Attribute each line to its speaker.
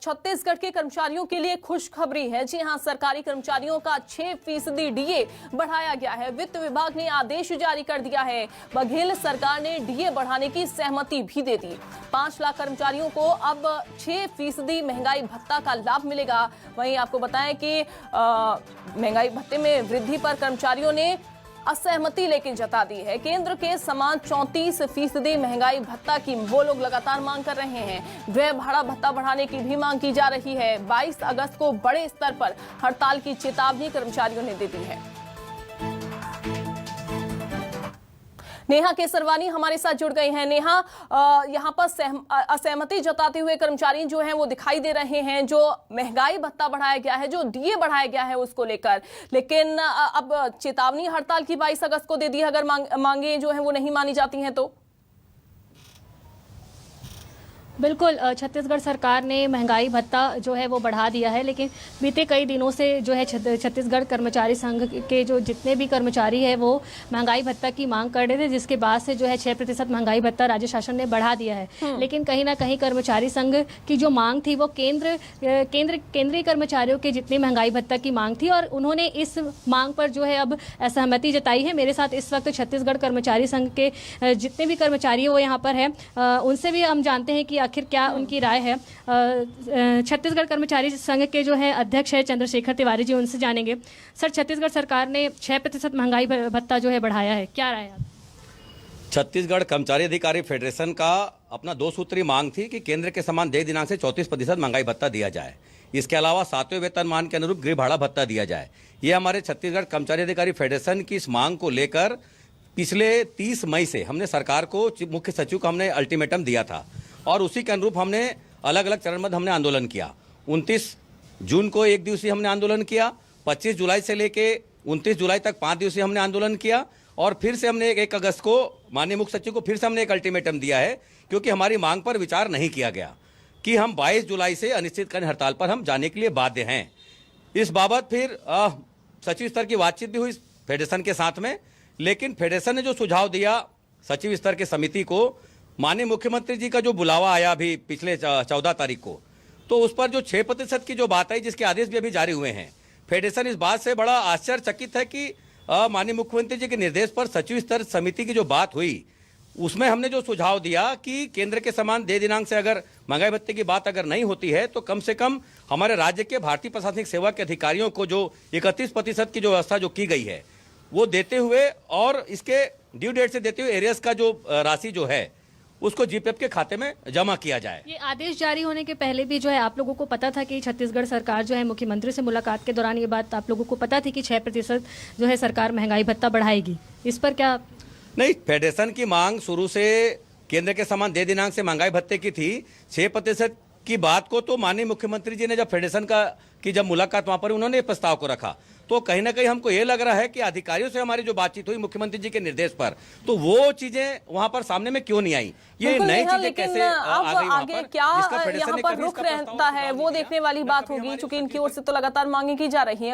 Speaker 1: छत्तीसगढ़ के कर्मचारियों के लिए खुशखबरी है। जी हां, सरकारी कर्मचारियों का 6% डीए बढ़ाया गया है। वित्त विभाग ने आदेश जारी कर दिया है। बघेल सरकार ने डीए बढ़ाने की सहमति भी दे दी। 5 लाख कर्मचारियों को अब 6% महंगाई भत्ता का लाभ मिलेगा। वहीं आपको बताएं कि महंगाई भत्ते में वृद्धि पर कर्मचारियों ने असहमति लेकिन जता दी है। केंद्र के समान 34% महंगाई भत्ता की वो लोग लगातार मांग कर रहे हैं। गृह भाड़ा भत्ता बढ़ाने की भी मांग की जा रही है। 22 अगस्त को बड़े स्तर पर हड़ताल की चेतावनी कर्मचारियों ने दे दी है। नेहा केसरवानी हमारे साथ जुड़ गई हैं। नेहा, यहाँ पर असहमति जताते हुए कर्मचारी जो हैं वो दिखाई दे रहे हैं, जो महंगाई भत्ता बढ़ाया गया है, जो डीए बढ़ाया गया है उसको लेकर, लेकिन अब चेतावनी हड़ताल की 22 अगस्त को दे दी है अगर मांगे जो हैं वो नहीं मानी जाती हैं तो।
Speaker 2: बिल्कुल, छत्तीसगढ़ सरकार ने महंगाई भत्ता जो है वो बढ़ा दिया है, लेकिन बीते कई दिनों से जो है छत्तीसगढ़ कर्मचारी संघ के जो जितने भी कर्मचारी है वो महंगाई भत्ता की मांग कर रहे थे, जिसके बाद से जो है 6% महंगाई भत्ता राज्य शासन ने बढ़ा दिया है। लेकिन कहीं ना कहीं कर्मचारी संघ की जो मांग थी वो केंद्रीय कर्मचारियों के जितनी महंगाई भत्ता की मांग थी, और उन्होंने इस मांग पर जो है अब असहमति जताई है। मेरे साथ इस वक्त छत्तीसगढ़ कर्मचारी संघ के जितने भी कर्मचारी वो यहाँ पर है, उनसे भी हम जानते हैं कि आखिर क्या उनकी राय है। छत्तीसगढ़ कर्मचारी संघ के जो है अध्यक्ष है चंद्रशेखर तिवारी जी, उनसे जानेंगे। सर, छत्तीसगढ़ सरकार ने 6% महंगाई भत्ता जो है बढ़ाया है, क्या राय है?
Speaker 3: छत्तीसगढ़ कर्मचारी अधिकारी फेडरेशन का अपना 2 सूत्री मांग थी कि केंद्र के समान 2 दिनांक से 34% महंगाई भत्ता दिया जाए। इसके अलावा 7वें वेतनमान के अनुरूप गृह भाड़ा भत्ता दिया जाए। ये हमारे छत्तीसगढ़ कर्मचारी अधिकारी फेडरेशन की इस मांग को लेकर पिछले 30 मई से हमने सरकार को, मुख्य सचिव को हमने अल्टीमेटम दिया था, और उसी के अनुरूप हमने अलग अलग चरणबद्ध हमने आंदोलन किया। 29 जून को 1 दिवसीय हमने आंदोलन किया, 25 जुलाई से लेके 29 जुलाई तक 5 दिवसीय हमने आंदोलन किया, और फिर से हमने 1 अगस्त को माननीय मुख्य सचिव को फिर से हमने एक अल्टीमेटम दिया है, क्योंकि हमारी मांग पर विचार नहीं किया गया कि हम 22 जुलाई से अनिश्चितकालीन हड़ताल पर हम जाने के लिए बाध्य हैं। इस बाबत फिर सचिव स्तर की बातचीत भी हुई फेडरेशन के साथ में, लेकिन फेडरेशन ने जो सुझाव दिया सचिव स्तर के समिति को, माननीय मुख्यमंत्री जी का जो बुलावा आया अभी पिछले 14 तारीख को, तो उस पर जो 6% की जो बात आई, जिसके आदेश भी अभी जारी हुए हैं, फेडरेशन इस बात से बड़ा आश्चर्यचकित है कि माननीय मुख्यमंत्री जी के निर्देश पर सचिव स्तर समिति की जो बात हुई, उसमें हमने जो सुझाव दिया कि केंद्र के समान 2 दिनांक से अगर महंगाई भत्ते की बात अगर नहीं होती है तो कम से कम हमारे राज्य के भारतीय प्रशासनिक सेवा के अधिकारियों को जो 31% की जो व्यवस्था जो की गई है वो देते हुए, और इसके ड्यू डेट से देते हुए एरियर्स का जो राशि जो है उसको जीपीएफ के खाते में जमा किया जाए।
Speaker 2: ये आदेश जारी होने के पहले भी जो है आप लोगों को पता था कि छत्तीसगढ़ सरकार जो है मुख्यमंत्री से मुलाकात के दौरान ये बात आप लोगों को पता थी कि 6% जो है सरकार महंगाई भत्ता बढ़ाएगी, इस पर क्या?
Speaker 3: नहीं, फेडरेशन की मांग शुरू से केंद्र के समान 2 दिनांक से महंगाई भत्ते की थी। 6% की बात को तो माननीय मुख्यमंत्री जी ने जब फेडरेशन की जब मुलाकात वहां पर उन्होंने प्रस्ताव को रखा, तो कहीं ना कहीं हमको ये लग रहा है कि अधिकारियों से हमारी जो बातचीत हुई मुख्यमंत्री जी के निर्देश पर, तो वो चीजें वहां पर सामने में क्यों नहीं आई, ये नई चीजें कैसे
Speaker 1: आगे क्या यहाँ पर रुख रहता है वो देखने वाली बात होगी, चूंकि इनकी ओर से तो लगातार मांगे की जा रही है।